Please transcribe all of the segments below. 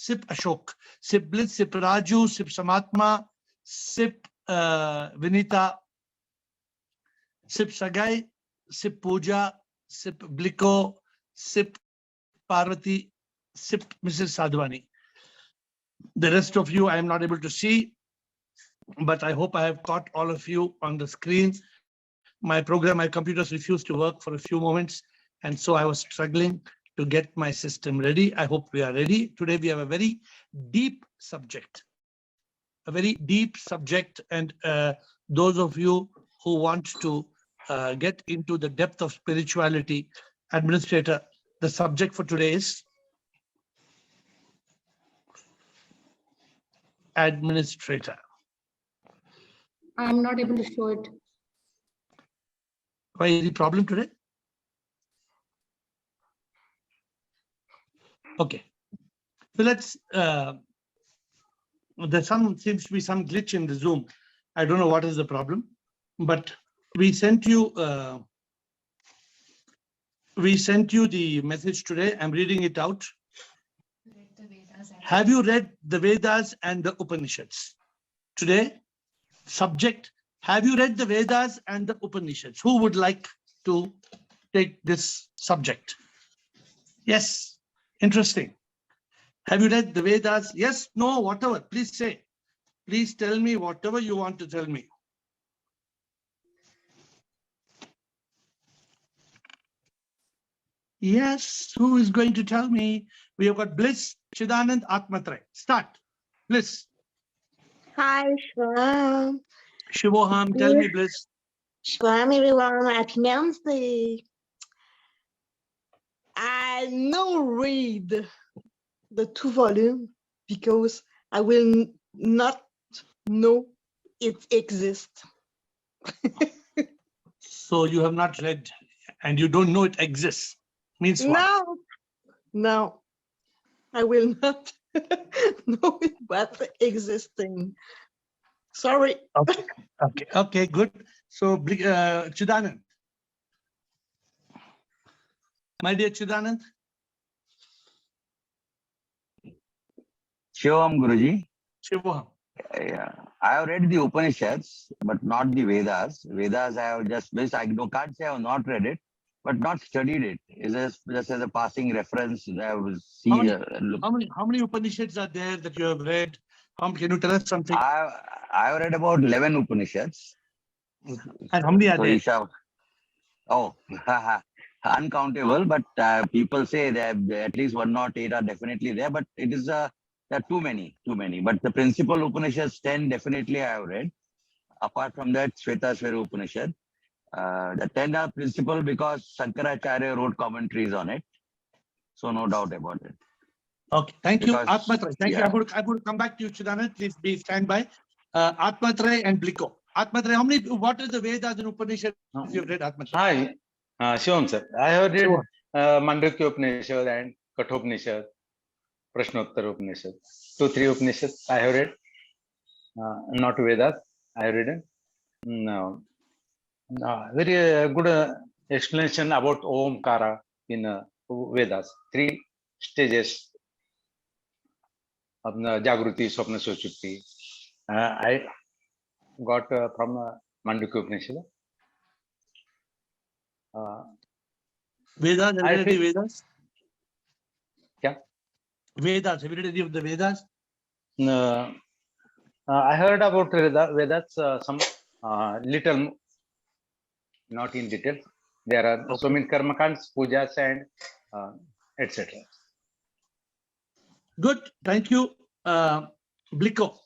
Sip Ashok, Sip Bliss, Sip Raju, Sip Samatma, Sip Vinita, Sip Sagai, Sip Pooja, Sip Bliko, Sip Parvati, Sip Mrs. Sadhwani. The rest of you I am not able to see, but I hope I have caught all of you on the screen. My computers refused to work for a few moments, and so I was struggling to get my system ready. I hope we are ready. Today we have a very deep subject, and those of you who want to get into the depth of spirituality, administrator, the subject for today is administrator. I'm not able to show it. Why is the problem today? Okay, so let's. There seems to be some glitch in the Zoom. I don't know what is the problem, but we sent you. We sent you the message today. I'm reading it out. Have you read the Vedas and the Upanishads? Today, subject, have you read the Vedas and the Upanishads? Who would like to take this subject? Yes, interesting. Have you read the Vedas? Yes, no, whatever, please say. Please tell me whatever you want to tell me. Yes, who is going to tell me? We have got Bliss, Chidanand, Atmatray. Start. Bliss. Hi, Shwam. Shivoham, tell me, Bliss. Shwam, everyone. Happy Wednesday. I now read the 2 volumes because I will not know it exists. So you have not read and you don't know it exists. Means what? No, I will not know it but existing. Sorry. Okay, good. So, Chidanand. My dear Chidanand. Shivam Guruji. Shivoham. Yeah, I have read the Upanishads, but not the Vedas. Vedas I have just missed. Can't say I have not read it, but not studied it. It's just as a passing reference. I will see. How many Upanishads are there that you have read? Can you tell us something? I have read about 11 Upanishads. And how many are there? Uncountable, but people say that at least 1 or 8 are definitely there, but it is there are too many. But the principal Upanishads 10 definitely I have read. Apart from that, Shvetasvara Upanishad. The 10 are principal because Shankaracharya wrote commentaries on it. So no doubt about it. Okay, thank you, Atmatray. Thank you. I'm going to come back to you, Chidanand. Please be standby. Atmatray and Bliko. Atmatray, what is the Vedas and Upanishads you've read, Atmatray? Hi, Shivam sir. I have read Mandukya Upanishad and Kathopanishad, Prashnottara Upanishad. 2-3 Upanishads I have read. Not Vedas, I have read. No. Very good explanation about Omkara in Vedas. 3 stages of Jagruti, Swapna, Sushupti. I got from Mandukya Upanishad. Vedas, have you read the Vedas? Yeah. Vedas, have you read any of the Vedas? I heard about Vedas some little, not in detail. There are so many karmakants, pujas, and etc. Good, thank you, Bliko.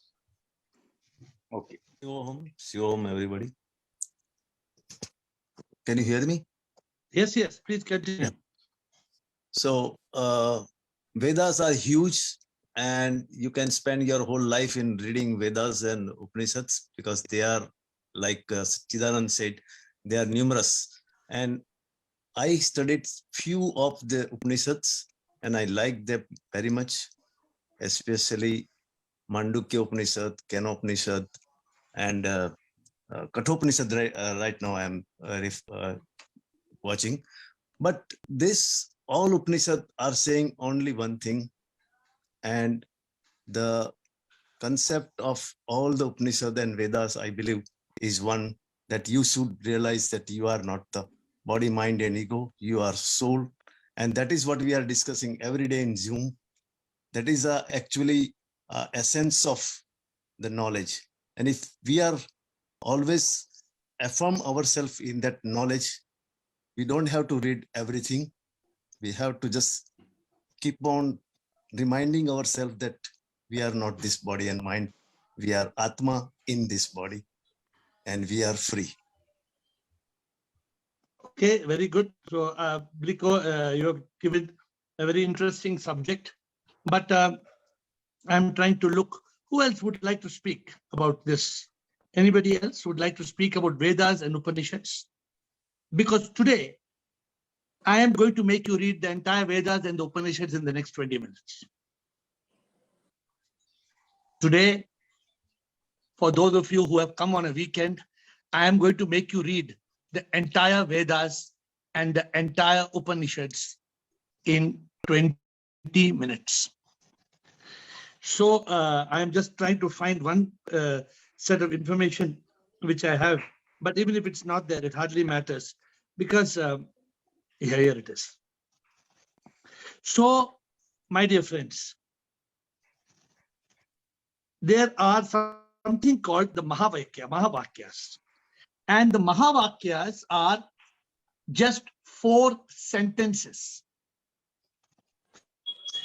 Okay. Shivom, everybody. Can you hear me? Yes, please continue. So, Vedas are huge, and you can spend your whole life in reading Vedas and Upanishads because they are, like Chidanand said, they are numerous. And I studied few of the Upanishads and I like them very much, especially Mandukya Upanishad, Kenopanishad, and Kathopanishad. Right now I am watching. But this all Upanishads are saying only one thing, and the concept of all the Upanishad and Vedas, I believe, is one that you should realize that you are not the body, mind, and ego. You are soul. And that is what we are discussing every day in Zoom. That is actually essence of the knowledge. And if we are always affirm ourselves in that knowledge, we don't have to read everything. We have to just keep on reminding ourselves that we are not this body and mind. We are Atma in this body and we are free. Okay, very good. So, Bliko, you have given a very interesting subject, but I'm trying to look, who else would like to speak about this? Anybody else would like to speak about Vedas and Upanishads? Because today, I am going to make you read the entire Vedas and the Upanishads in the next 20 minutes. Today, for those of you who have come on a weekend, I am going to make you read the entire Vedas and the entire Upanishads in 20 minutes. So I am just trying to find one set of information which I have, but even if it's not there, it hardly matters because here it is. So, my dear friends, there are something called the Mahavakyas. And the Mahavakyas are just 4 sentences.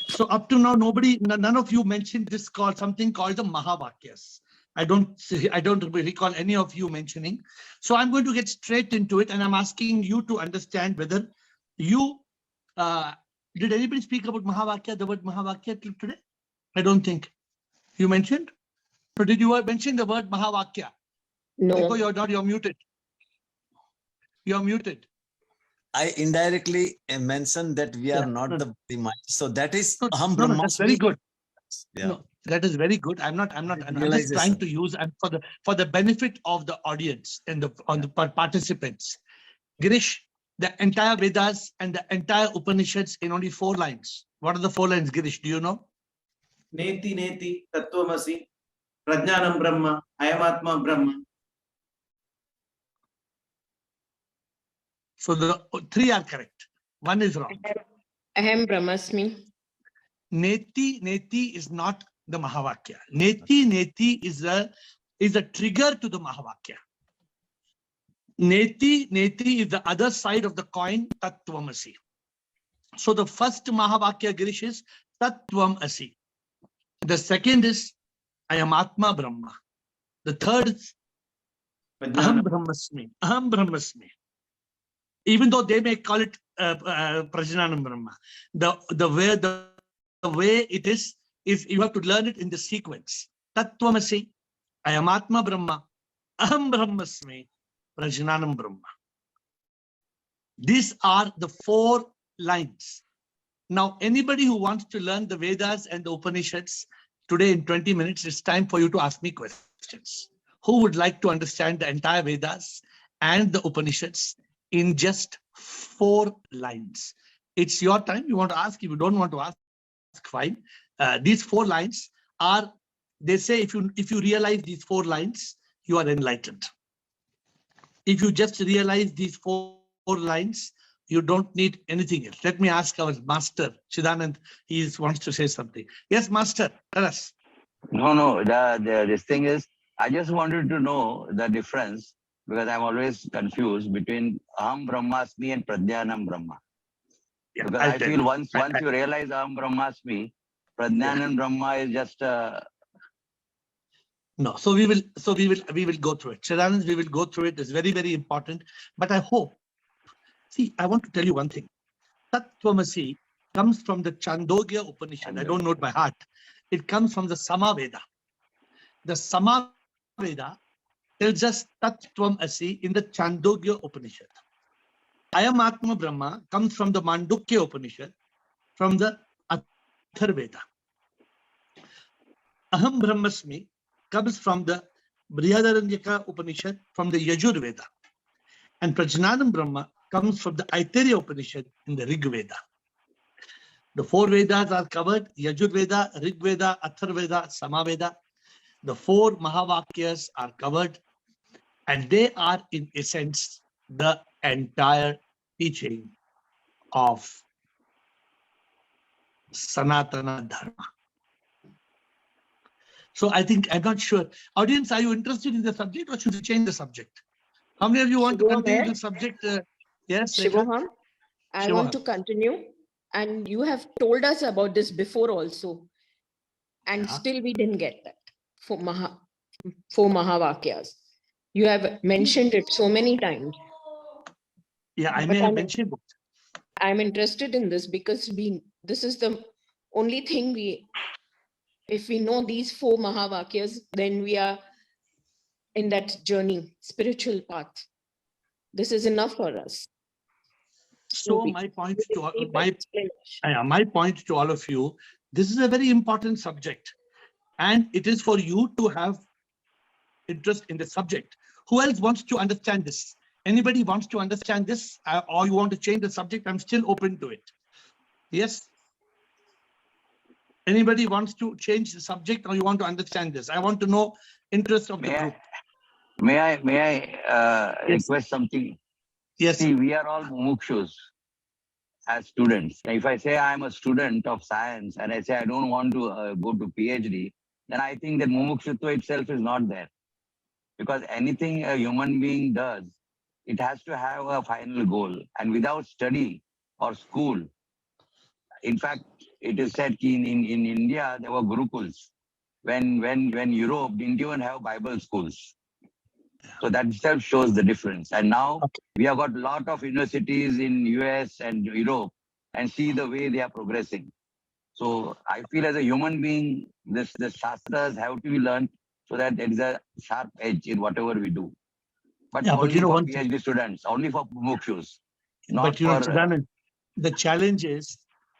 So up to now, none of you mentioned this something called the Mahavakyas. I don't recall any of you mentioning. So I'm going to get straight into it, and I'm asking you to understand whether you did anybody speak about Mahavakya, the word Mahavakya today? I don't think. You mentioned? Or did you mention the word Mahavakya? No. You're muted. You're muted. I indirectly mentioned that we are not the body mind. So that is Aham Brahmasmi. That's very good. Yeah. No, that is very good. I'm just trying to use, and for the benefit of the audience and the participants. Girish, the entire Vedas and the entire Upanishads in only 4 lines. What are the 4 lines, Girish? Do you know? Neti neti tattvamasi prajnanam brahma ayamatma brahma. So the 3 are correct. 1 is wrong. Aham Brahmasmi. Neti is not the Mahavakya. Neti is a trigger to the Mahavakya. Neti is the other side of the coin, Tattvamasi. So the first Mahavakya, Girish, is Tattvamasi. The second is Ayamatma Brahma. The third is Aham Brahmasmi. Aham Brahmasmi. Even though they may call it Prajnanam Brahma, the way it is you have to learn it in the sequence. Tattvamasi, Ayamatma Brahma, Aham Brahmasmi, Prajnanam Brahma. These are the 4 lines. Now, anybody who wants to learn the Vedas and the Upanishads today in 20 minutes, it's time for you to ask me questions. Who would like to understand the entire Vedas and the Upanishads in just 4 lines? It's your time. You want to ask. If you don't want to ask, fine. These 4 lines are, they say, if you realize these 4 lines, you are enlightened. If you just realize these 4 lines, you don't need anything else. Let me ask our master, Chidanand. He wants to say something. Yes, master, tell us. No. This thing is, I just wanted to know the difference, because I'm always confused between Aham Brahmasmi and Prajnanam Brahma. Yeah, because I'll I tell feel you. once you realize Aham Brahmasmi, Prajnanam Brahma is just No, so we will go through it. Chidanand, we will go through it. It's very, very important. But I hope, see, I want to tell you one thing. Tattvamasi comes from the Chandogya Upanishad. I don't know it by heart. It comes from the Samaveda. The Samaveda tells us Tattvamasi in the Chandogya Upanishad. Ayamatma Brahma comes from the Mandukya Upanishad, from the Atharveda. Aham Brahmasmi comes from the Brihadaranyaka Upanishad, from the Yajurveda. And Prajnanam Brahma comes from the Aitareya Upanishad in the Rig Veda. The 4 Vedas are covered: Yajur Veda, Rig Veda, Athar Veda, Samaveda. The 4 Mahavakyas are covered, and they are in essence the entire teaching of Sanatana Dharma. So I think, I'm not sure. Audience, are you interested in the subject, or should we change the subject? How many of you want to Shivoham, continue eh? the subject? Yes, Rekha? Shivoham, I want to continue. And you have told us about this before also. And Yeah. still we didn't get that for Mahavakyas. You have mentioned it so many times. Yeah, I But may have mentioned it. I'm interested in this because this is the only thing if we know these 4 Mahavakyas, then we are in that journey, spiritual path. This is enough for us. So we- my point we to will keep my explanation. my point to all of you, this is a very important subject, and it is for you to have interest in the subject. Who else wants to understand this? Anybody wants to understand this, or you want to change the subject? I'm still open to it. Yes. Anybody wants to change the subject, or you want to understand this? I want to know interest of the group. May I Yes. request something? Yes. See, we are all mumukshus as students. If I say I'm a student of science and I say I don't want to go to PhD, then I think that mumukshutva itself is not there. Because anything a human being does, it has to have a final goal. And without study or school, in fact, it is said in India, there were gurukuls. When Europe didn't even have Bible schools. So that itself shows the difference. And now we have got a lot of universities in US and Europe, and see the way they are progressing. So I feel as a human being, the shastras have to be learned so that there is a sharp edge in whatever we do. But Yeah, only but you know for one PhD students, only for mukshus, not but you know, for. Chidanand, the challenge is,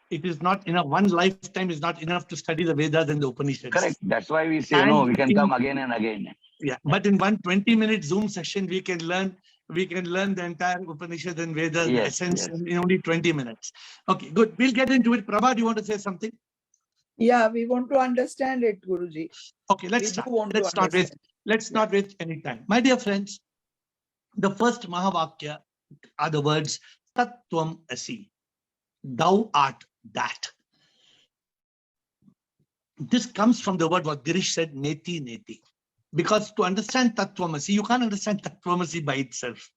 it is not enough. One lifetime is not enough to study the Vedas and the Upanishads. Correct. That's why we say, And no, we can come again and again. Yeah, but in one 20-minute Zoom session, we can learn the entire Upanishad and Vedas, the essence, in only 20 minutes. Okay, good. We'll get into it. Prabha, do you want to say something? Yeah, we want to understand it, Guruji. Okay, let's We start. do want to Let's not waste any time. My dear friends, the first Mahavakya are the words Tattvam Asi. Thou art that. This comes from the word what Girish said, Neti Neti. Because to understand Tattvamasi, you can't understand Tattvamasi by itself.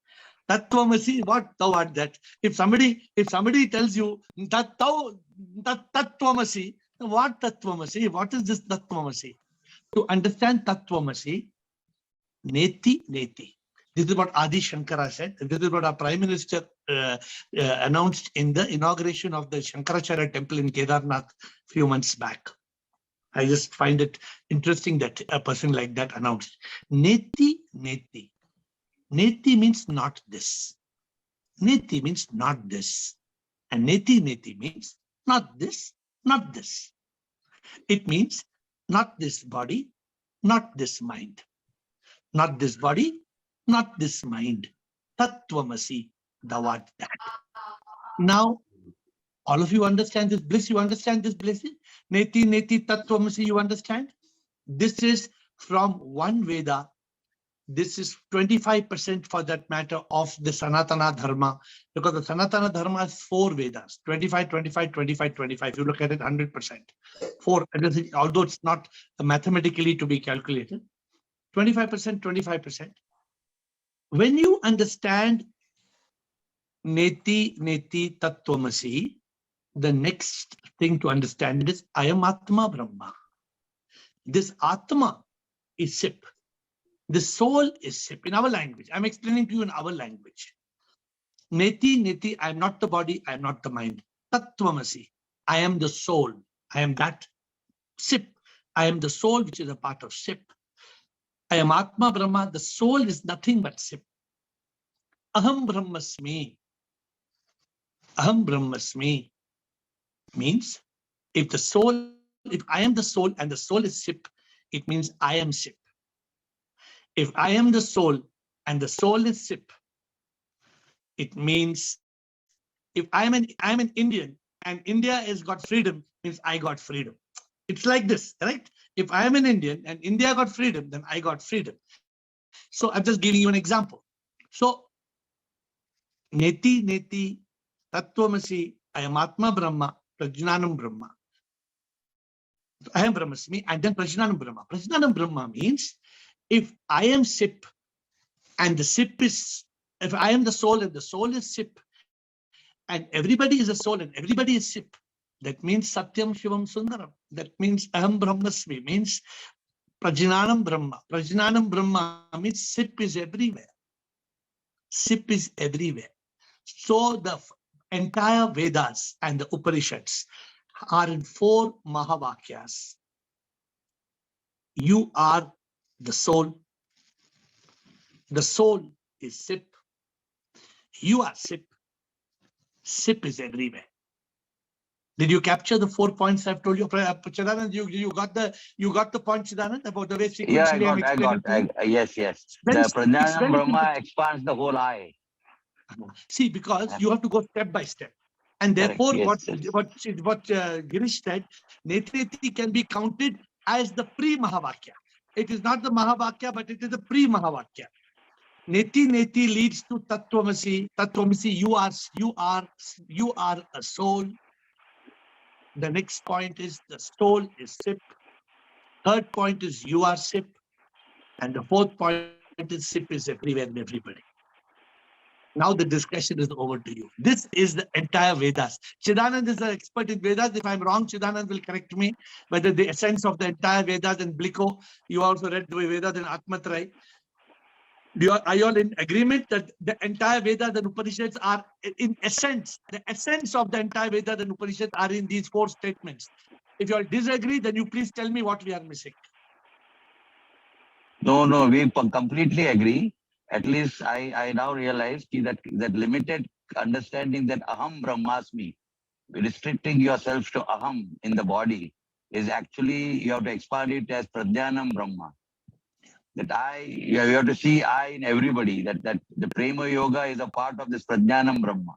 Tattvamasi, what thou art that? If somebody tells you that Tattvamasi, what Tattvamasi? What is this Tattvamasi? To understand Tattvamasi, Neti Neti. This is what Adi Shankara said. This is what our Prime Minister announced in the inauguration of the Shankaracharya temple in Kedarnath a few months back. I just find it interesting that a person like that announced. Neti Neti. Neti means not this. Neti means not this. And Neti Neti means not this, not this. It means not this body, not this mind. Not this body, not this mind. Tattvamasi, thou art that. Now, all of you understand this bliss? You understand this bliss? Neti Neti Tattvamasi, you understand? This is from one Veda. This is 25% for that matter of the Sanatana Dharma, because the Sanatana Dharma has 4 Vedas, 25, 25, 25, 25. You look at it 100%. 4, although it's not mathematically to be calculated. 25%, 25%. When you understand Neti Neti Tattvamasi, the next thing to understand is I am Atma Brahma. This Atma is Sip. The soul is Sip in our language. I'm explaining to you in our language. Neti Neti, I am not the body, I am not the mind. Tattvamasi, I am the soul. I am that Sip. I am the soul which is a part of Sip. I am Atma Brahma. The soul is nothing but Sip. Aham Brahmasmi. Aham Brahmasmi means if I am the soul and the soul is Sip, it means I am Sip. If I am the soul and the soul is Sip, it means if I'm an Indian and India has got freedom, means I got freedom. It's like this, right? If I am an Indian and India got freedom, then I got freedom. So I'm just giving you an example. So, Neti Neti Tattvamasi Ayamatma Brahma Prajnanam Brahma. I am Brahmasmi and then Prajnanam Brahma. Prajnanam Brahma means if I am SIP and the SIP is, if I am the soul and the soul is SIP and everybody is a soul and everybody is SIP, that means Satyam Shivam Sundaram. That means Aham Brahmasmi, means Prajnanam Brahma. Prajnanam Brahma means SIP is everywhere. SIP is everywhere. So the entire Vedas and the Upanishads are in 4 Mahavakyas. You are the soul. The soul is SIP. You are SIP. SIP is everywhere. Did you capture the 4 points I've told you? Chidanand, you got the point, Chidanand, about the way sequentially Yeah, I'm explaining? yes. Very The simple, it's Pranayam very Brahma simple. expands the whole I. See, because you have to go step by step. And therefore, Correct, what Girish said, Neti can be counted as the pre-Mahavakya. It is not the Mahavakya, but it is the pre-Mahavakya. Neti Neti leads to Tattvamasi. Tattvamasi, you are a soul. The next point is the soul is SIP. Third point is you are SIP. And the fourth point is SIP is everywhere and everybody. Now the discussion is over to you. This is the entire Vedas. Chidanand is an expert in Vedas. If I'm wrong, Chidanand will correct me. Whether the essence of the entire Vedas and Bliko, you also read the Vedas in Atmatrai. Are you all in agreement that the entire Vedas and Upanishads are in essence, the essence of the entire Vedas and Upanishads are in these 4 statements? If you all disagree, then you please tell me what we are missing. No, we completely agree. At least I now realize that limited understanding that Aham Brahmasmi, restricting yourself to Aham in the body, is actually, you have to expand it as Pradhanam Brahma. That you have to see I in everybody, that the Prema Yoga is a part of this Pradhanam Brahma.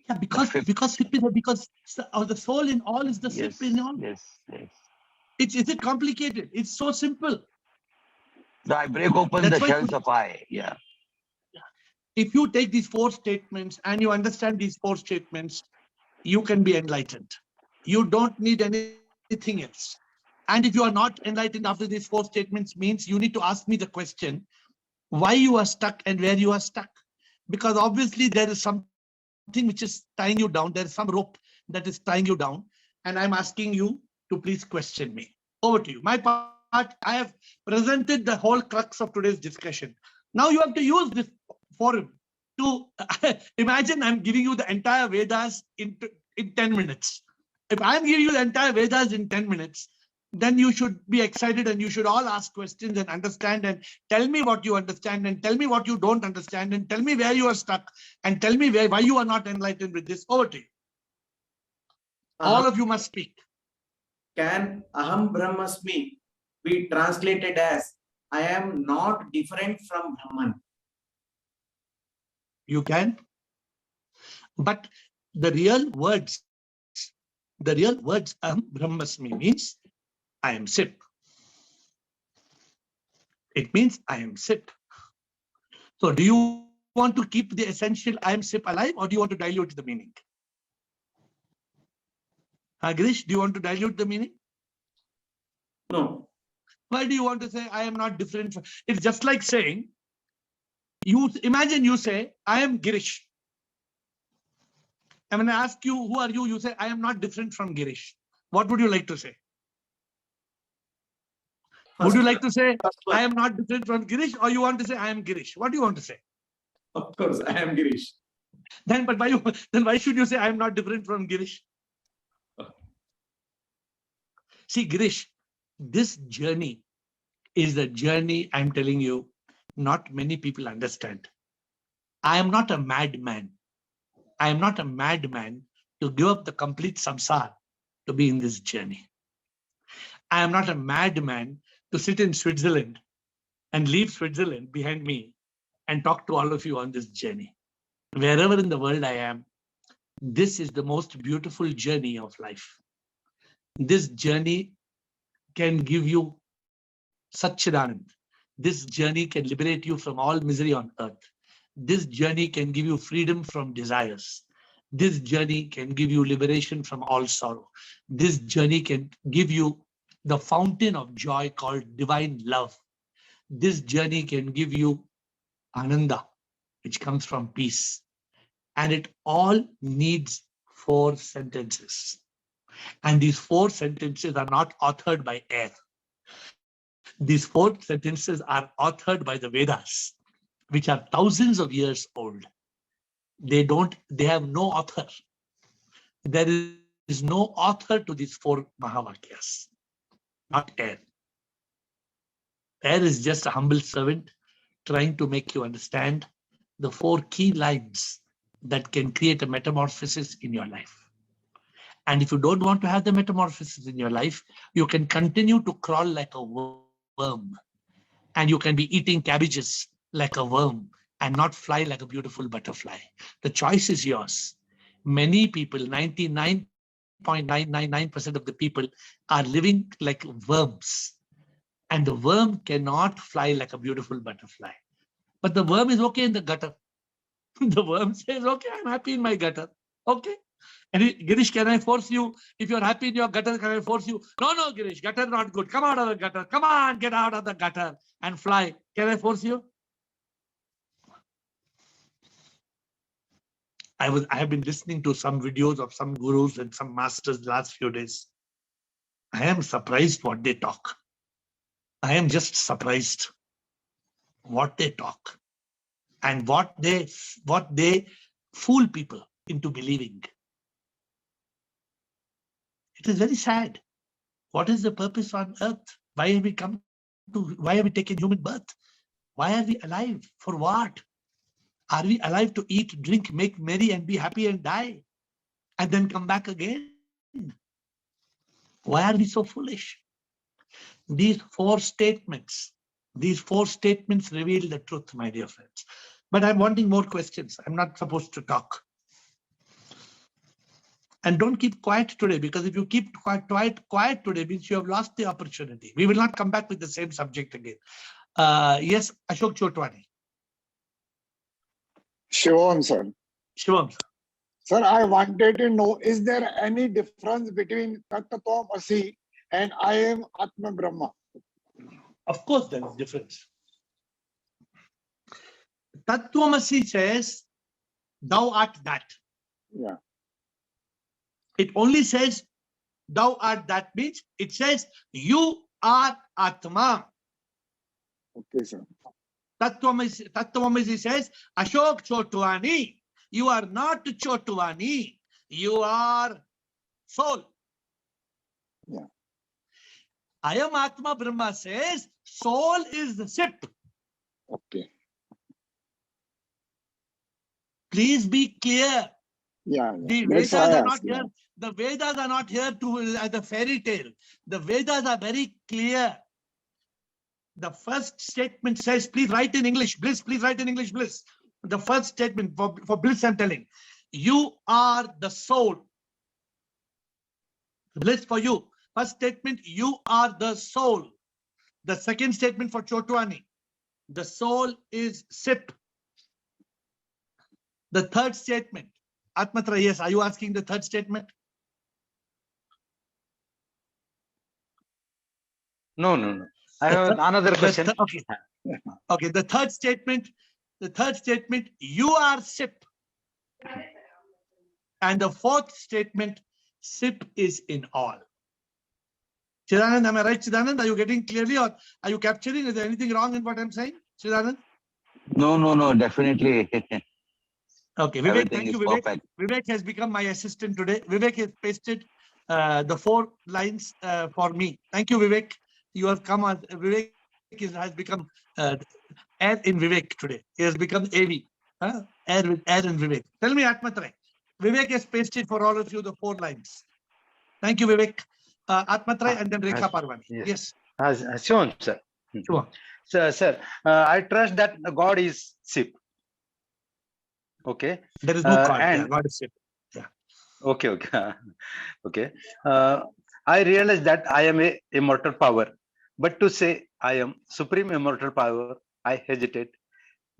Yeah, because the soul in all is the SIP in all. Yes. Is it complicated? It's so simple. So I break open That's the why shells of I. Yeah. If you take these 4 statements and you understand these 4 statements, you can be enlightened. You don't need anything else. And if you are not enlightened after these 4 statements, means you need to ask me the question, why you are stuck and where you are stuck. Because obviously there is something which is tying you down. There is some rope that is tying you down. And I'm asking you to please question me. Over to you. My part, I have presented the whole crux of today's discussion. Now you have to use this forum to imagine I'm giving you the entire Vedas in 10 minutes. If I'm giving you the entire Vedas in 10 minutes, then you should be excited and you should all ask questions and understand and tell me what you understand and tell me what you don't understand and tell me where you are stuck and tell me why you are not enlightened with this. Over to you. All of you must speak. Can Aham Brahmasmi be translated as I am not different from Brahman? You can. But the real words Aham Brahmasmi means I am SIP. It means I am SIP. So do you want to keep the essential I am SIP alive or do you want to dilute the meaning? Girish, do you want to dilute the meaning? No. Why do you want to say I am not different? It's just like saying, imagine you say, I am Girish. And when I ask you, who are you? You say, I am not different from Girish. What would you like to say? Would you like to say, I am not different from Girish, or you want to say, I am Girish? What do you want to say? Of course, I am Girish. Then why should you say, I am not different from Girish? See, Girish, this journey is the journey I'm telling you, not many people understand. I am not a madman. I am not a madman to give up the complete samsara to be in this journey. I am not a madman to sit in Switzerland and leave Switzerland behind me and talk to all of you on this journey. Wherever in the world I am, This is the most beautiful journey of life. This journey can give you Satchidanand. This journey can liberate you from all misery on earth. This journey can give you freedom from desires. This journey can give you liberation from all sorrow. This journey can give you the fountain of joy called divine love. This journey can give you Ananda, which comes from peace. And it all needs 4 sentences. And these 4 sentences are not authored by AiR. These 4 sentences are authored by the Vedas, which are thousands of years old. They have no author. There is no author to these 4 Mahavakyas, not AiR. AiR is just a humble servant trying to make you understand the 4 key lines that can create a metamorphosis in your life. And if you don't want to have the metamorphosis in your life, you can continue to crawl like a worm. And you can be eating cabbages like a worm and not fly like a beautiful butterfly. The choice is yours. Many people, 99.999% of the people are living like worms. And the worm cannot fly like a beautiful butterfly. But the worm is okay in the gutter. The worm says, okay, I'm happy in my gutter. Okay. And Girish, can I force you? If you're happy in your gutter, can I force you? No, Girish, gutter not good. Come out of the gutter. Come on, get out of the gutter and fly. Can I force you? I have been listening to some videos of some gurus and some masters the last few days. I am surprised what they talk. I am just surprised what they talk and what they fool people into believing. It is very sad. What is the purpose on earth? Why have we taken human birth? Why are we alive? For what? Are we alive to eat, drink, make merry, and be happy and die? And then come back again? Why are we so foolish? These 4 statements reveal the truth, my dear friends. But I'm wanting more questions. I'm not supposed to talk. And don't keep quiet today, because if you keep quiet today, means you have lost the opportunity. We will not come back with the same subject again. Yes, Ashok Chotwani. Shivam, sir. Shivam, sir. Sir, I wanted to know, is there any difference between Tattvam and I am Atma Brahma? Of course, there is difference. Tattvamasi says, thou art that. Yeah. It only says, thou art that, means it says, you are Atma. Okay, sir. Tattvamasi says, Ashok Chotwani, you are not Chotwani, you are soul. Yeah. I am Atma Brahma says, soul is the sip. Okay. Please be clear. Yeah. The That's Vedas why I are not asked, here. yeah. The Vedas are not here to as a fairy tale. The Vedas are very clear. The first statement says, please write in English, Bliss, please write in English, Bliss. The first statement for Bliss, I'm telling, you are the soul. Bliss for you. First statement, you are the soul. The second statement for Chotwani, the soul is sip. The third statement, Atmatra, yes, are you asking the third statement? No. I have another question. Okay, the third statement, you are sip. And the fourth statement, sip is in all. Chidanand, am I right, Chidanand? Are you getting clearly, or are you capturing? Is there anything wrong in what I'm saying, Chidanand? No, definitely. Okay, Vivek, Everything thank is you, Vivek. perfect. Vivek has become my assistant today. Vivek has pasted the 4 lines for me. Thank you, Vivek. You have come as Vivek has become AiR in Vivek today. He has become AV. AiR and Vivek. Tell me, Atmatra. Vivek has pasted for all of you the 4 lines. Thank you, Vivek. Atmatra and then Rekha Parvani. Yes. Sure, sir. Sure. Sir, I trust that God is Sip. Okay. There is no God. And Yeah, God is Sip. Yeah. Okay, okay, okay. I realize that I am a immortal power, but to say I am supreme immortal power, I hesitate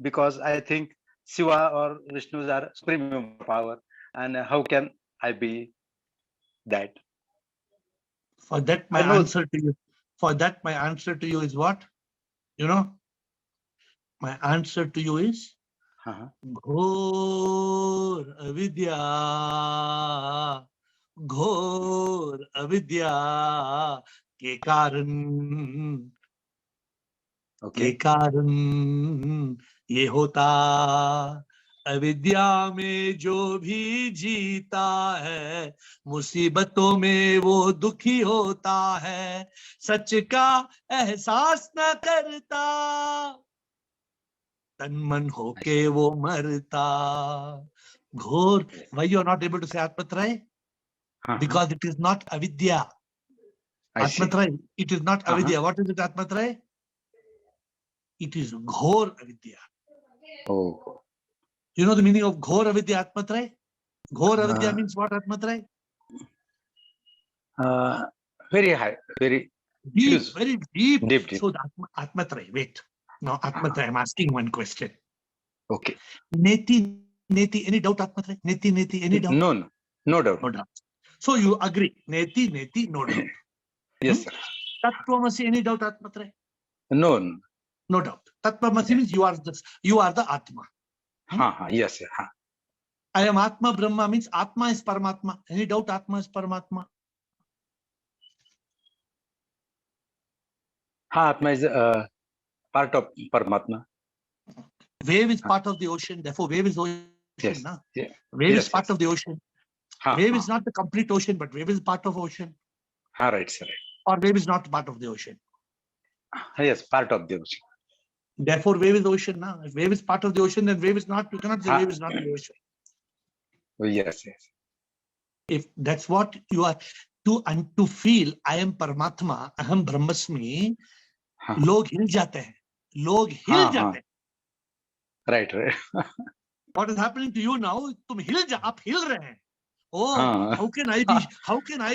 because I think Shiva or Vishnu are supreme immortal power, and how can I be that? For that, I my know. answer to you. For that, my answer to you is what? You know, my answer to you is घोर अविद्या, घोर अविद्या के कारण, के कारण ये होता। अविद्या में जो भी जीता है, मुसीबतों में वो दुखी होता है, सच का एहसास न करता, तन मन होके वो मरता। घोर, why you are not able to say Atmatray? Because it is not avidya. Atmatray, it is not avidya. What is it, Atmatray? It is ghor avidya. Oh. You know the meaning of ghor avidya, Atmatray? Ghor avidya means what, Atmatray? Very high, very deep, huge. very deep. Deep. So the Atmatray, wait. Now, Atmatray, I'm asking one question. Okay. Neti, neti, any doubt, Atmatray? Neti, neti, any doubt? No, no, no doubt. No doubt. So you agree, neti, neti, no doubt. Yes, sir. Tattvamasi, any doubt, Atmatray? No, no. No doubt. Tattvamasi means you are the Atma. Yes, sir. I am Atma Brahma means Atma is Paramatma. Any doubt Atma is Paramatma? Atma is part of Paramatma. Wave is part of the ocean, therefore wave is ocean. Yes. Na? Yeah. Wave Yes, is part of the ocean. Wave is not the complete ocean, but wave is part of ocean. Right, sir. Or wave is not part of the ocean. Yes, part of the ocean. Therefore, wave is ocean. Na? If wave is part of the ocean, then wave is not. You cannot say wave is not the ocean. Yes, yes. If that's what you are to feel, I am Paramatma, Aham Brahmasmi, log hil jate hain. Log hil jate hain. Right, right. What is happening to you now? Tum hil ja, aap hil rahe hain. Oh, how can I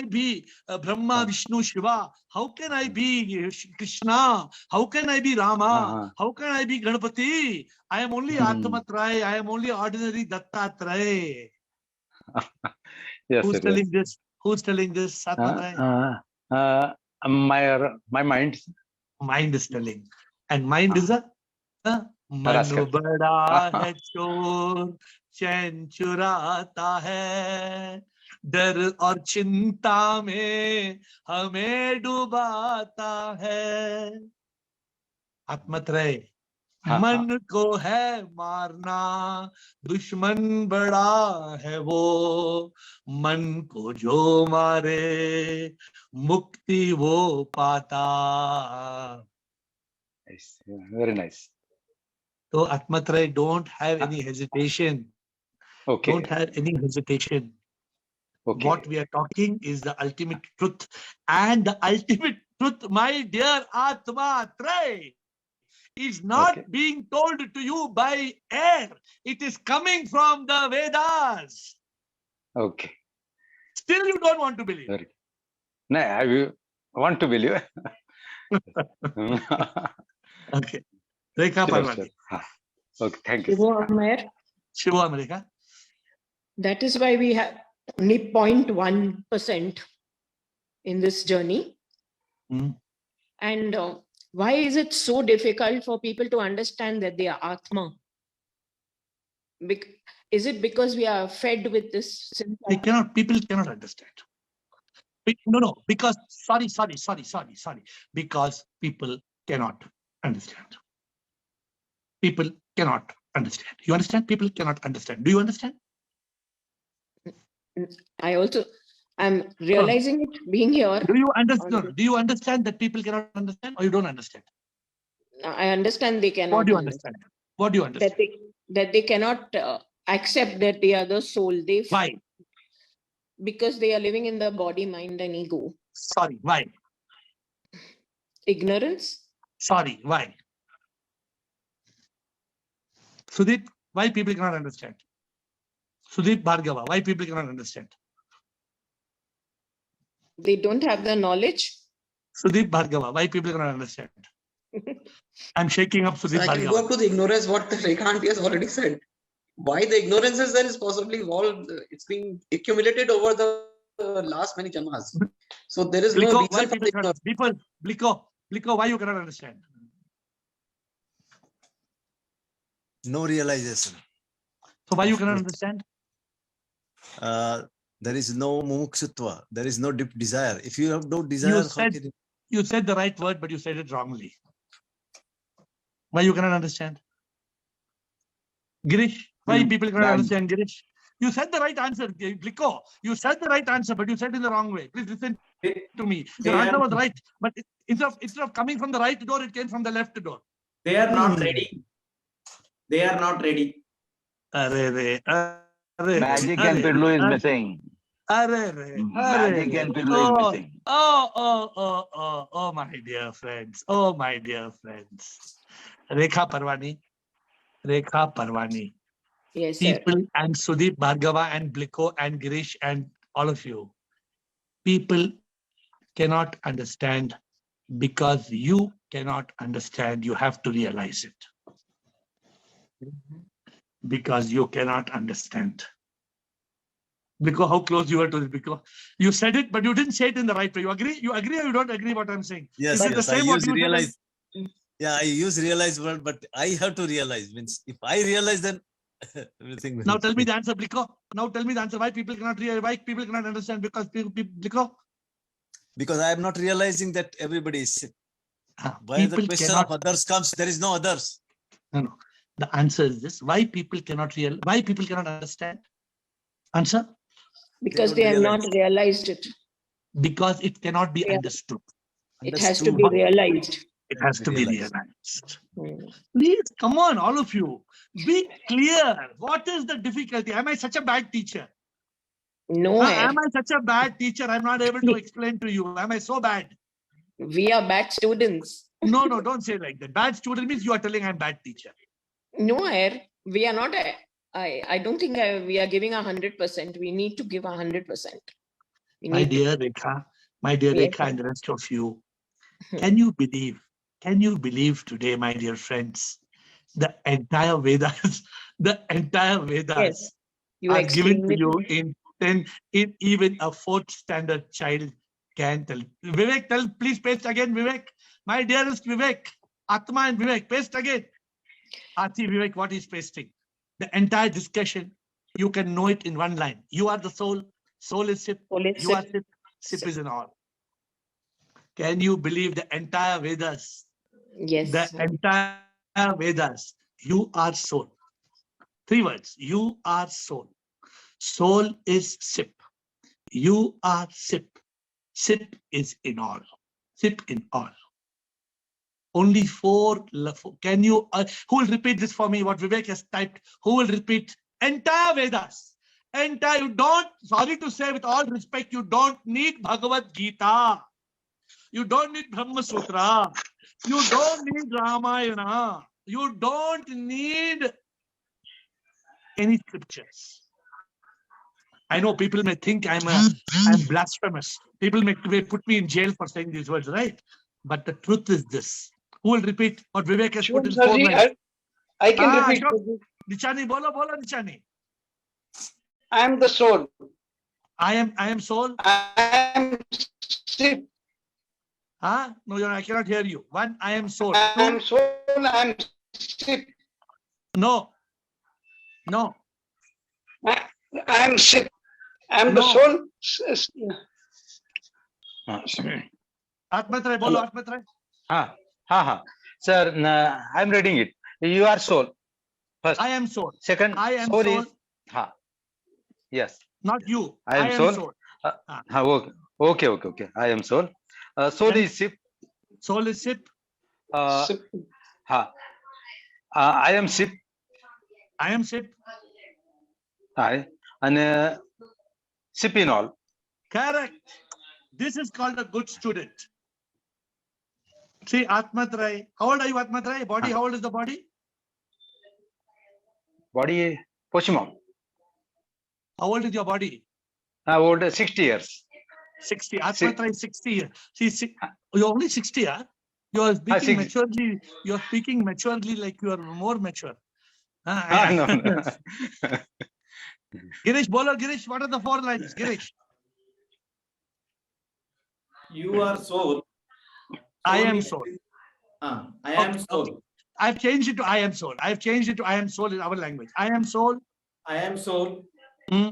be Brahma, Vishnu, Shiva? How can I be Krishna? How can I be Rama? How can I be Ganapati? I am only Atmatray. I am only ordinary Dattatray. Yes, Who's sir, telling yes. this? Who's telling this, Atmatray? My mind. Mind is telling. And mind is a Manu bada hai chor, चैन चुराता है, डर और चिंता में हमें डुबाता है। आत्मत्रय, मन को है मारना, दुश्मन बड़ा है वो, मन को जो मारे मुक्ति वो पाता। Very nice. So Atmatray, don't have any hesitation. Okay. Don't have any hesitation. Okay. What we are talking is the ultimate truth. And the ultimate truth, my dear Atmatray, is not being told to you by air. It is coming from the Vedas. Okay. Still you don't want to believe. No, I want to believe. Okay. Rekha Parvati. Okay, thank you. Shiva America. That is why we have only 0.1% in this journey. And why is it so difficult for people to understand that they are Atma? Is it because we are fed with this? People cannot understand. No, because, sorry. Because people cannot understand. People cannot understand. You understand? People cannot understand. Do you understand? I'm realizing it being here. Do you understand? Do you understand that people cannot understand, or you don't understand? I understand they cannot. What do you understand? What do you understand? That they cannot accept that they are the soul. Why? Because they are living in the body, mind, and ego. Sorry, why? Ignorance. Sorry, why? Sudeep, why people cannot understand? Sudeep Bhargava, why people cannot understand? They don't have the knowledge. Sudeep Bhargava, why people cannot understand? I'm shaking up So Sudeep I can go Bhargava. up to the ignorance what Rekha aunty has already said. Why the ignorance is there is possibly evolved. It's been accumulated over the last many janmas. So there is no Bliko, why reason for people the cannot? ignorance. Bliko, why you cannot understand? No realization. So why you Of cannot truth. understand? There is no mumukshutva. There is no deep desire. If you have no You desire, how said can you? you said the right word, but you said it wrongly. Why you cannot understand? Girish, why people cannot Bad. understand, Girish? You said the right answer, Bliko. You said the right answer, but you said it in the wrong way. Please listen to me. Your They answer are, was right, but instead of coming from the right door, it came from the left door. they are not ready. They are not ready. Magic and Pirlu is missing. Magic and Pirlu is missing. Oh, my dear friends. Oh, my dear friends. Rekha Parwani. Yes, sir. People and Sudeep Bhargava and Bliko and Girish and all of you. People cannot understand because you cannot understand. You have to realize it. Because you cannot understand. Bliko, how close you are to it, Bliko? You said it, but you didn't say it in the right way. You agree? You agree or you don't agree what I'm saying? Yes, Is it the yes. I same what use you said? realize. Yeah, I use realize word, but I have to realize. Means if I realize, then everything will. Now tell me the answer, Bliko. Now tell me the answer. Why people cannot realize? Why people cannot understand? Because people, Bliko. Because I am not realizing that everybody is sick. Why the People question cannot. of others comes, there is no others. No. The answer is this: why people cannot understand? Answer: Because they have not realized it. because it cannot be Yeah. understood. It has to be realized. It has to be Realized. realized. Hmm. Please, come on, all of you. Be clear. What is the difficulty? Am I such a bad teacher? No, Am I such a bad teacher? I'm not able to explain to you. Am I so bad? we are bad students. No, don't say like that. Bad student means you are telling I'm bad teacher. No, AiR, we are not. I don't think we are giving 100%. We need to give 100%. My dear Rekha, Yes, and the rest of you, can you believe today, my dear friends, the entire Vedas, Yes, you are given explained to it. you in 10, in even a 4th standard child can tell. Vivek, please paste again, Vivek. My dearest Vivek, Atma and Vivek, paste again. Aarti, Vivek, what is pasting? The entire discussion, you can know it in one line. You are the soul, soul is Sip, you are Sip, Sip is in all. Can you believe the entire Vedas? Yes. The entire Vedas, you are soul. 3 words, you are soul. Soul is Sip. You are Sip. Sip is in all. Sip in all. Only 4. Can you, who will repeat this for me? What Vivek has typed. Who will repeat entire Vedas? Entire, you don't, sorry to say with all respect, you don't need Bhagavad Gita. You don't need Brahma Sutra. You don't need Ramayana. You don't need any scriptures. I know people may think I'm blasphemous. People may put me in jail for saying these words, right? But the truth is this. Who will repeat what Vivek has put in 4 lines? I can repeat. Nichani, bolo, Nichani. I am the soul. I am soul. I am Sip. No, I cannot hear you. 1, I am soul. 2, I am soul. I am Sip. No. I am Sip. I am the soul. Atmatray, bolo, Atmatray. Sir, I'm reading it. You are soul. First. I am soul. Second, I am soul soul. is. Yes. Not you. I am soul. Okay. I am soul. Soul is Sip. Soul is Sip. Sip. I am Sip. I am Sip. And Sip in all. Correct. This is called a good student. See, Atmatray. How old are you, Atmatray? Body, how old is the body? Body, Poshimam. How old is your body? Old 60 years. 60. Atmatra is 60. See, you're only 60, huh? You're speaking maturely. You're speaking maturely like you are more mature. No. Girish, bolo, Girish, what are the 4 lines? Girish. You are soul. I am soul. I am soul. Okay. I've changed it to I am soul. I've changed it to I am soul in our language. I am soul. I am soul. Hmm?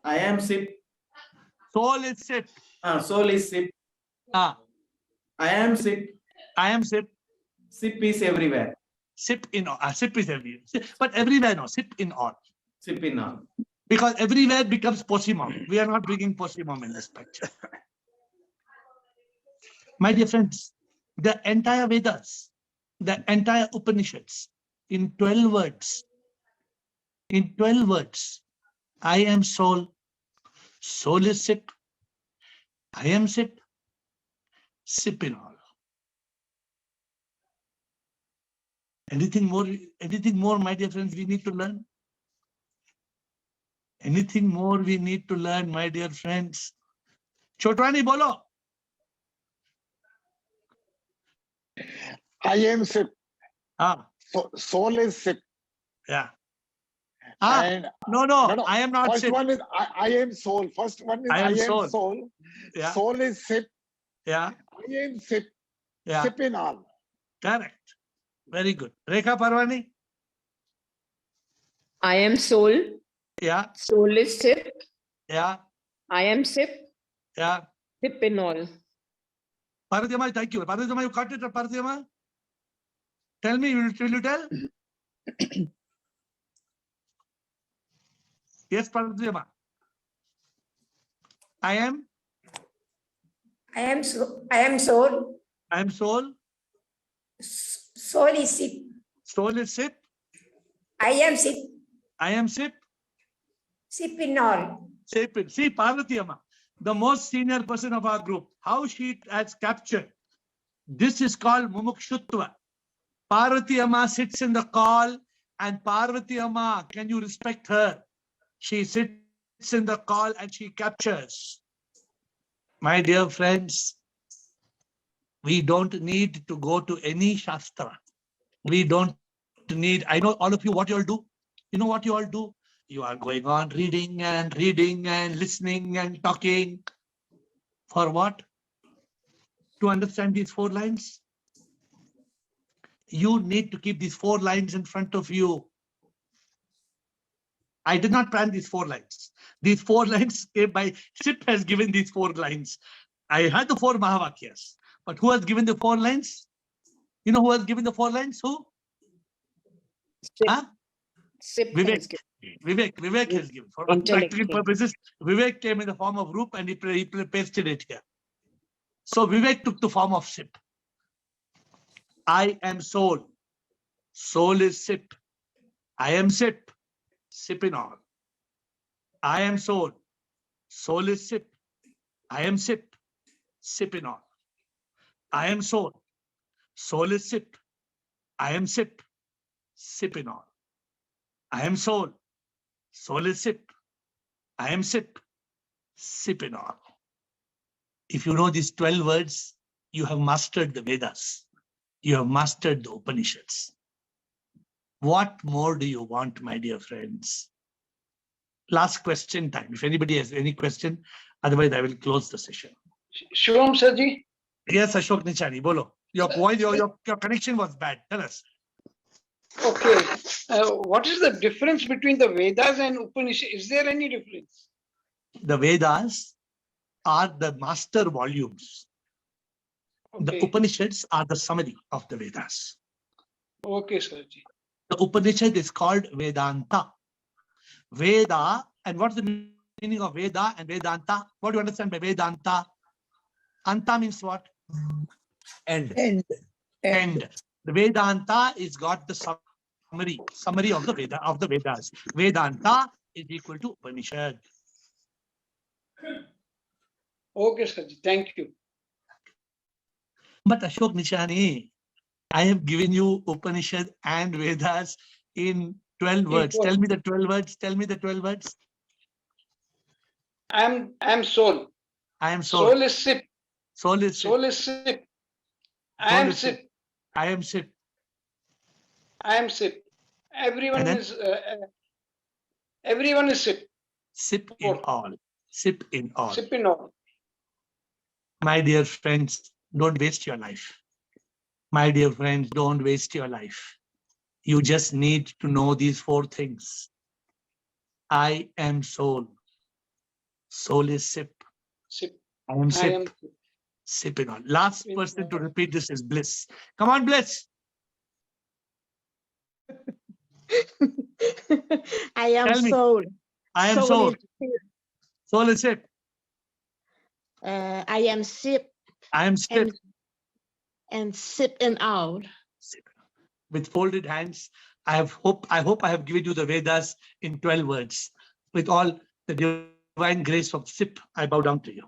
I am sip. Soul is sip. Soul is sip. I am sip. I am sip. Sip is everywhere. Sip in all. Sip is everywhere. But everywhere, no. Sip in all. Sip in all. Because everywhere becomes posimom. We are not bringing posimom in this picture. My dear friends, the entire Vedas, the entire Upanishads, in 12 words, I am soul, soul is sip, I am sip, sip in all. Anything more, my dear friends, we need to learn? Anything more we need to learn, my dear friends? Chotwani, bolo. I am sip. Soul is sip. Yeah. And no, I am not first sip. one is I am soul. First one is I am soul. Yeah. Soul is sip. Yeah. I am sip. Yeah. Sip in all. Correct. Very good. Rekha Parwani? I am soul. Yeah. Soul is sip. Yeah. I am sip. Yeah. Sip in all. Paradyama, thank you. Paradyama, you cut it, Paradyama? Tell me, will you tell? Yes, Paradyama. I am soul. I am soul. Soul is sip. Soul is sip. I am sip. I am sip. Sip in all. Sip in. See, Parvatiyama, the most senior person of our group, how she has captured. This is called Mumukshutva. Parvatiyama sits in the call, and Parvatiyama, can you respect her? She sits in the call and she captures. My dear friends, we don't need to go to any Shastra. We don't need, I know all of you what you all do. You know what you all do? You are going on reading and listening and talking. For what? To understand these 4 lines? You need to keep these 4 lines in front of you. I did not plan these 4 lines. These 4 lines came by, SIP has given these 4 lines. I had the 4 Mahavakyas. But who has given the 4 lines? You know who has given the 4 lines? Who? Sip Vivek. Vivek has given. For practical purposes, Vivek came in the form of Roop and he pasted it here. So Vivek took the form of SIP. I am soul. Soul is SIP. I am SIP. SIP in all. I am soul. Soul is SIP. I am SIP. SIP in all. I am soul. Soul is SIP. I am SIP. SIP in all. I am soul. Soul is SIP. I am SIP. SIP in all. If you know these 12 words, you have mastered the Vedas. You have mastered the Upanishads. What more do you want, my dear friends? Last question time. If anybody has any question, otherwise I will close the session. Shivam Sarji? Yes, Ashok Nichani, bolo. Your voice, your connection was bad. Tell us. Okay. What is the difference between the Vedas and Upanishads? Is there any difference? The Vedas are the master volumes. Okay. The Upanishads are the summary of the Vedas. Okay, Sarji. The Upanishad is called Vedanta. Veda, and what's the meaning of Veda and Vedanta? What do you understand by Vedanta? Anta means what? End. End. The Vedanta is got the summary of the Vedas. Vedanta is equal to Upanishad. Okay, Sarji. Thank you. But Ashok Nichani, I have given you Upanishad and Vedas in 12 words. Tell me the 12 words. Tell me the 12 words. I am soul. I am soul. Soul is sip. Soul is sip. Soul is sip. I Soul am is sip. sip. I am sip. I am sip. Everyone And then- is everyone is sip. Sip in Fourth. all. Sip in all. Sip in all. My dear friends, don't waste your life. My dear friends, don't waste your life. You just need to know these 4 things. I am soul. Soul is sip. Sip. I am I sip. am Sip in all. Last Sip in person to all. repeat this is Bliss. Come on, Bliss. I am Tell me. soul. I am soul. is sip. Soul is sip. I am sip I am sip. and sip and all. With folded hands, I hope I have given you the Vedas in 12 words. With all the divine grace of sip, I bow down to you.